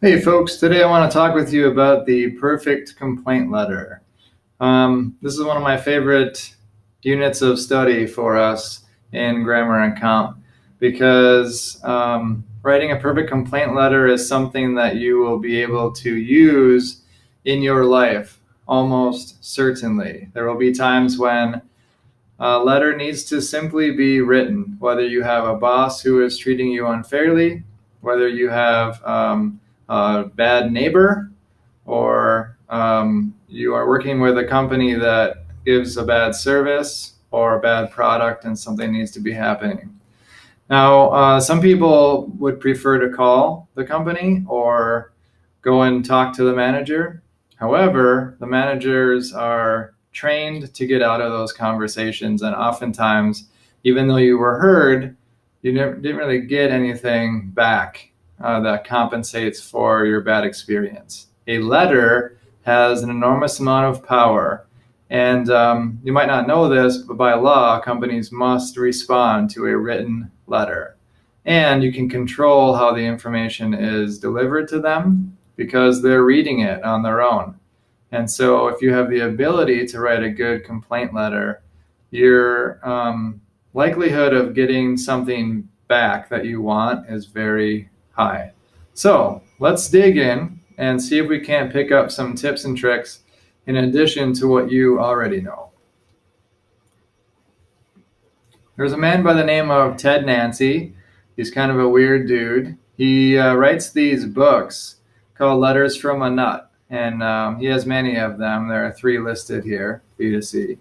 Hey folks, today I want to talk with you about the perfect complaint letter. This is one of my favorite units of study for us in grammar and count because writing a perfect complaint letter is something that you will be able to use in your life almost certainly. There will be times when a letter needs to simply be written, whether you have a boss who is treating you unfairly, whether you have a bad neighbor, or you are working with a company that gives a bad service or a bad product and something needs to be happening. Now, some people would prefer to call the company or go and talk to the manager. However, the managers are trained to get out of those conversations, and oftentimes, even though you were heard, you didn't really get anything back that compensates for your bad experience. A letter has an enormous amount of power, and you might not know this, but by law, companies must respond to a written letter. And you can control how the information is delivered to them because they're reading it on their own. And so, if you have the ability to write a good complaint letter, your likelihood of getting something back that you want is very high. So, let's dig in and see if we can't pick up some tips and tricks in addition to what you already know. There's a man by the name of Ted Nancy. He's kind of a weird dude. He writes these books called Letters from a Nut, and he has many of them. There are 3 listed here for you to see.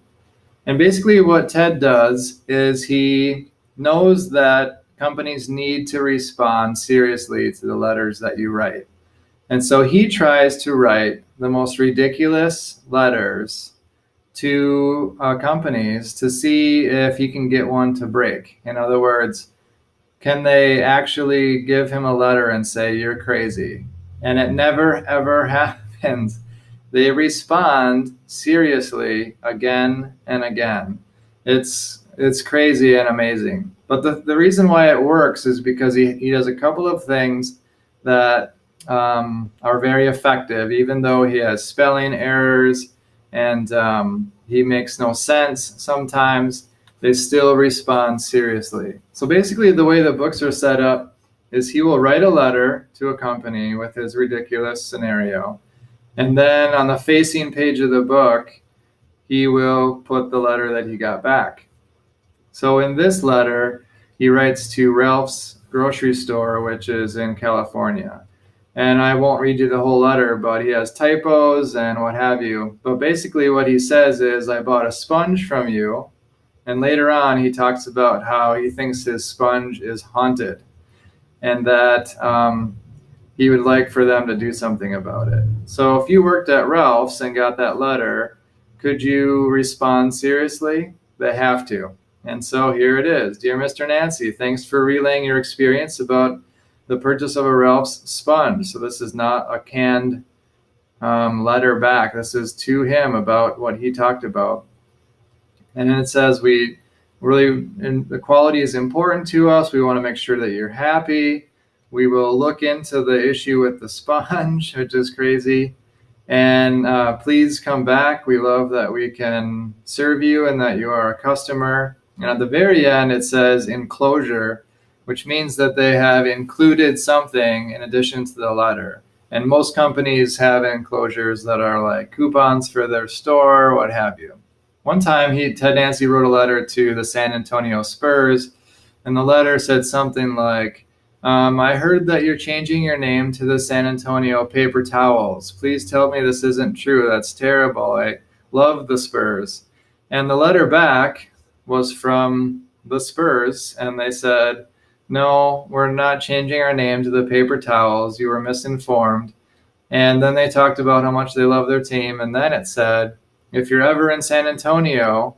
And basically, what Ted does is he knows that companies need to respond seriously to the letters that you write. And so he tries to write the most ridiculous letters to companies to see if he can get one to break. In other words, can they actually give him a letter and say, "You're crazy"? And it never, ever happens. They respond seriously again and again. It's crazy and amazing. But the reason why it works is because he does a couple of things that are very effective, even though he has spelling errors and he makes no sense sometimes. They still respond seriously. So basically, the way the books are set up is he will write a letter to a company with his ridiculous scenario. And then on the facing page of the book, he will put the letter that he got back. So in this letter, he writes to Ralph's grocery store, which is in California. And I won't read you the whole letter, but he has typos and what have you. But basically what he says is, "I bought a sponge from you." And later on, he talks about how he thinks his sponge is haunted and that he would like for them to do something about it. So if you worked at Ralph's and got that letter, could you respond seriously? They have to. And so here it is. "Dear Mr. Nancy, thanks for relaying your experience about the purchase of a Ralph's sponge." So this is not a canned letter back. This is to him about what he talked about. And then it says, "We really, and the quality is important to us. We want to make sure that you're happy. We will look into the issue with the sponge," which is crazy. "And please come back. We love that we can serve you and that you are a customer." And at the very end, it says enclosure, which means that they have included something in addition to the letter. And most companies have enclosures that are like coupons for their store, what have you. One time, Ted Nancy wrote a letter to the San Antonio Spurs, and the letter said something like, "I heard that you're changing your name to the San Antonio Paper Towels. Please tell me this isn't true. That's terrible. I love the Spurs." And the letter back was from the Spurs, and they said, "No, we're not changing our name to the Paper Towels. You were misinformed." And then they talked about how much they love their team, and then it said, "If you're ever in San Antonio,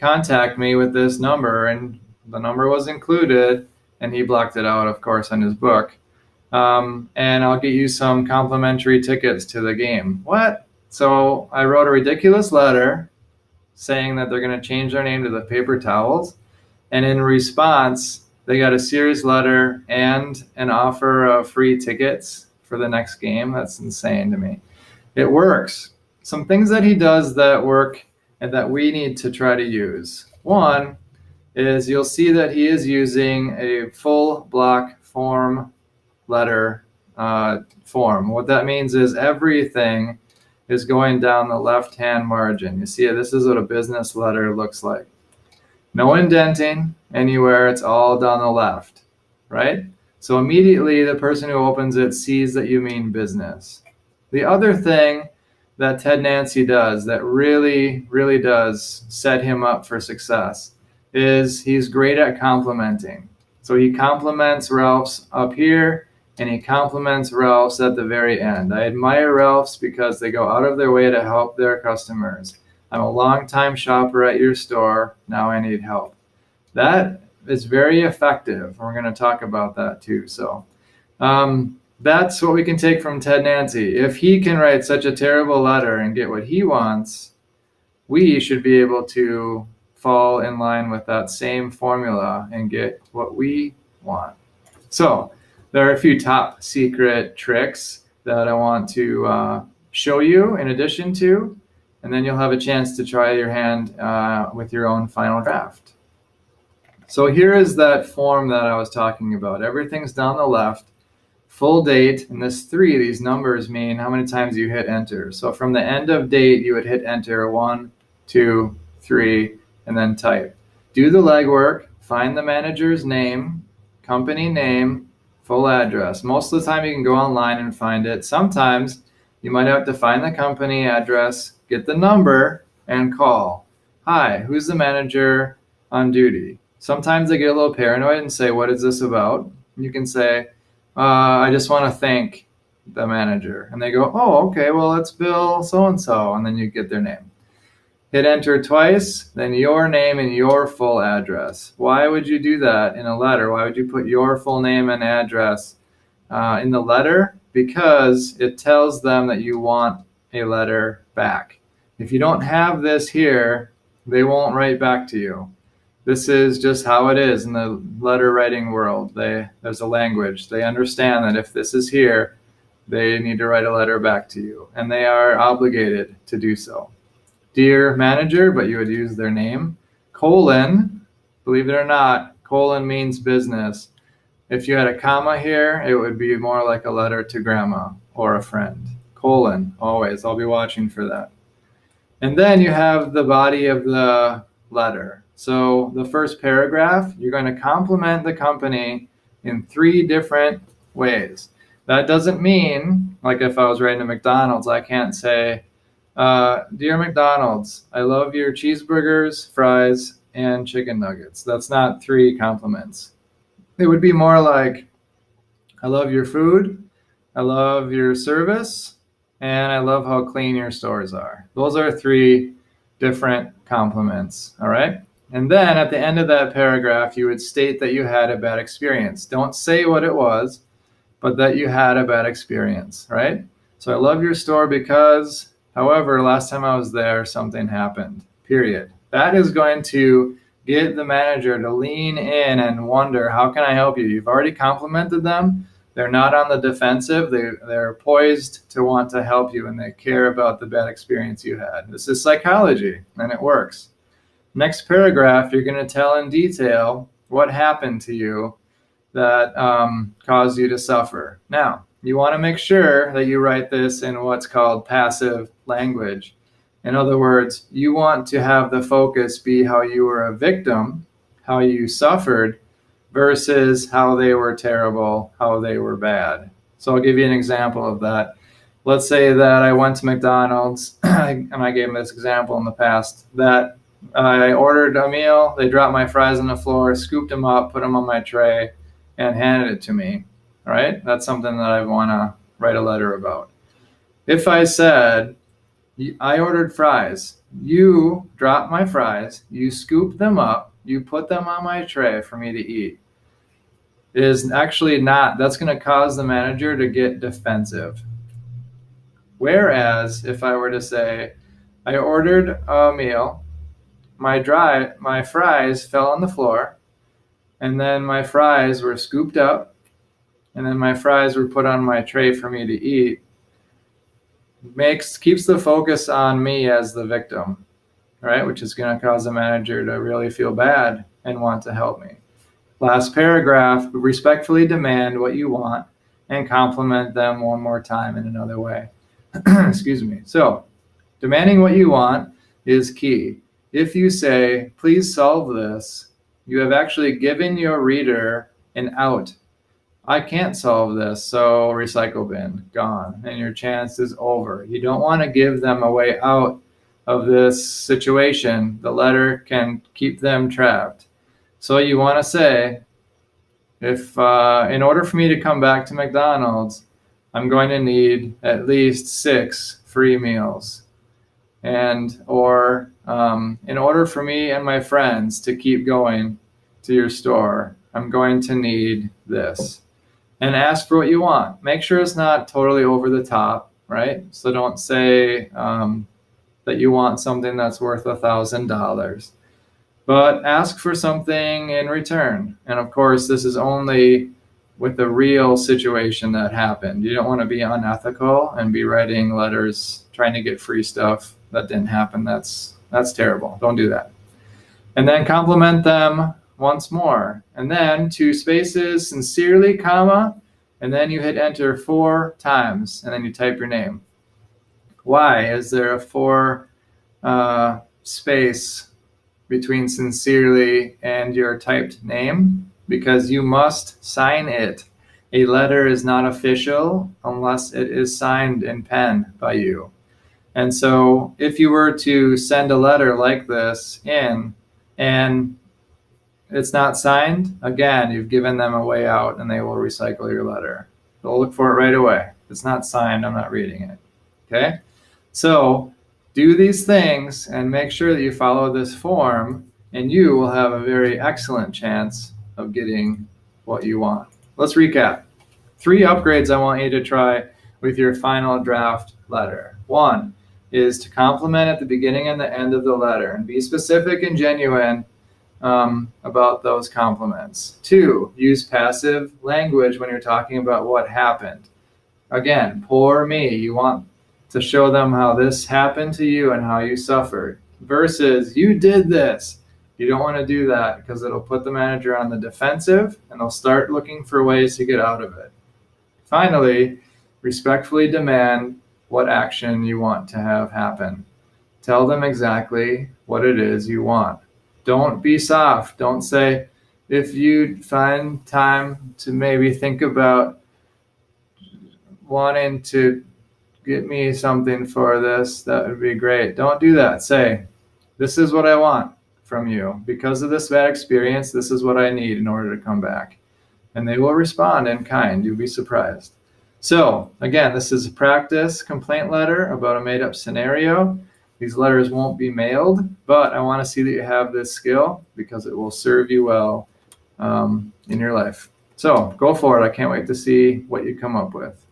contact me with this number." And the number was included, and he blocked it out, of course, in his book. "And I'll get you some complimentary tickets to the game." What? So I wrote a ridiculous letter saying that they're going to change their name to the Paper Towels. And in response, they got a serious letter and an offer of free tickets for the next game. That's insane to me. It works. Some things that he does that work and that we need to try to use. One is you'll see that he is using a full block form letter form. What that means is everything is going down the left-hand margin. You see, this is what a business letter looks like. No indenting anywhere. It's all down the left, right? So immediately the person who opens it sees that you mean business. The other thing that Ted Nancy does that really, really does set him up for success is he's great at complimenting. So he compliments Ralph's up here and he compliments Ralph's at the very end. I admire Ralph's because they go out of their way to help their customers. I'm a longtime shopper at your store. Now I need help. That is very effective. We're going to talk about that too. So that's what we can take from Ted Nancy. If he can write such a terrible letter and get what he wants, we should be able to fall in line with that same formula and get what we want. So there are a few top secret tricks that I want to show you in addition to, and then you'll have a chance to try your hand with your own final draft. So here is that form that I was talking about. Everything's down the left, full date, and this 3, these numbers mean how many times you hit enter. So from the end of date, you would hit enter 1, 2, 3, and then type. Do the legwork, find the manager's name, company name, full address. Most of the time you can go online and find it. Sometimes you might have to find the company address, get the number, and call. Hi, who's the manager on duty? Sometimes they get a little paranoid and say, what is this about? You can say, I just want to thank the manager. And they go, oh, okay, well, it's Bill so-and-so. And then you get their name. Hit enter twice, then your name and your full address. Why would you do that in a letter? Why would you put your full name and address in the letter? Because it tells them that you want a letter back. If you don't have this here, they won't write back to you. This is just how it is in the letter writing world. There's a language. They understand that if this is here, they need to write a letter back to you, and they are obligated to do so. Dear manager, but you would use their name. Colon, believe it or not, colon means business. If you had a comma here, it would be more like a letter to grandma or a friend. Colon, always. I'll be watching for that. And then you have the body of the letter. So the first paragraph, you're going to compliment the company in 3 different ways. That doesn't mean, like if I was writing to McDonald's, I can't say, Dear McDonald's, I love your cheeseburgers, fries, and chicken nuggets. That's not 3 compliments. It would be more like, I love your food, I love your service, and I love how clean your stores are. Those are 3 different compliments, all right? And then at the end of that paragraph, you would state that you had a bad experience. Don't say what it was, but that you had a bad experience, right? So I love your store because, however, last time I was there, something happened, period. That is going to get the manager to lean in and wonder, how can I help you? You've already complimented them. They're not on the defensive. They're poised to want to help you, and they care about the bad experience you had. This is psychology, and it works. Next paragraph, you're going to tell in detail what happened to you that caused you to suffer. Now, you want to make sure that you write this in what's called passive language. In other words, you want to have the focus be how you were a victim, how you suffered, versus how they were terrible, how they were bad. So I'll give you an example of that. Let's say that I went to McDonald's, and I gave this example in the past, that I ordered a meal, they dropped my fries on the floor, scooped them up, put them on my tray, and handed it to me. All right? That's something that I want to write a letter about. If I said, I ordered fries, you dropped my fries, you scooped them up, you put them on my tray for me to eat, is actually not, that's going to cause the manager to get defensive. Whereas if I were to say, I ordered a meal, my fries fell on the floor, and then my fries were scooped up, and then my fries were put on my tray for me to eat, keeps the focus on me as the victim, right? Which is going to cause the manager to really feel bad and want to help me. Last paragraph, respectfully demand what you want and compliment them one more time in another way. Excuse me. So, demanding what you want is key. If you say, please solve this, you have actually given your reader an out. I can't solve this, so recycle bin, gone, and your chance is over. You don't want to give them a way out of this situation. The letter can keep them trapped. So you want to say, if in order for me to come back to McDonald's, I'm going to need at least 6 free meals. Or in order for me and my friends to keep going to your store, I'm going to need this. And ask for what you want. Make sure it's not totally over the top, right? So don't say that you want something that's worth $1,000, but ask for something in return. And of course, this is only with a real situation that happened. You don't want to be unethical and be writing letters trying to get free stuff that didn't happen. That's terrible. Don't do that. And then compliment them once more. And then 2 spaces, sincerely, comma, and then you hit enter 4 times, and then you type your name. Why is there a 4 space between sincerely and your typed name? Because you must sign it. A letter is not official unless it is signed in pen by you. And so if you were to send a letter like this in and it's not signed, again, you've given them a way out and they will recycle your letter. They'll look for it right away. If it's not signed, I'm not reading it. Okay? So do these things and make sure that you follow this form, and you will have a very excellent chance of getting what you want. Let's recap. 3 upgrades I want you to try with your final draft letter. 1 is to compliment at the beginning and the end of the letter, and be specific and genuine about those compliments. 2, use passive language when you're talking about what happened. Again, poor me. You want to show them how this happened to you and how you suffered, versus you did this. You don't want to do that because it'll put the manager on the defensive and they'll start looking for ways to get out of it. Finally, respectfully demand what action you want to have happen. Tell them exactly what it is you want. Don't be soft. Don't say, if you find time to maybe think about wanting to get me something for this, that would be great. Don't do that. Say, this is what I want from you. Because of this bad experience, this is what I need in order to come back. And they will respond in kind. You'll be surprised. So, again, this is a practice complaint letter about a made-up scenario. These letters won't be mailed, but I want to see that you have this skill because it will serve you well in your life. So, go for it. I can't wait to see what you come up with.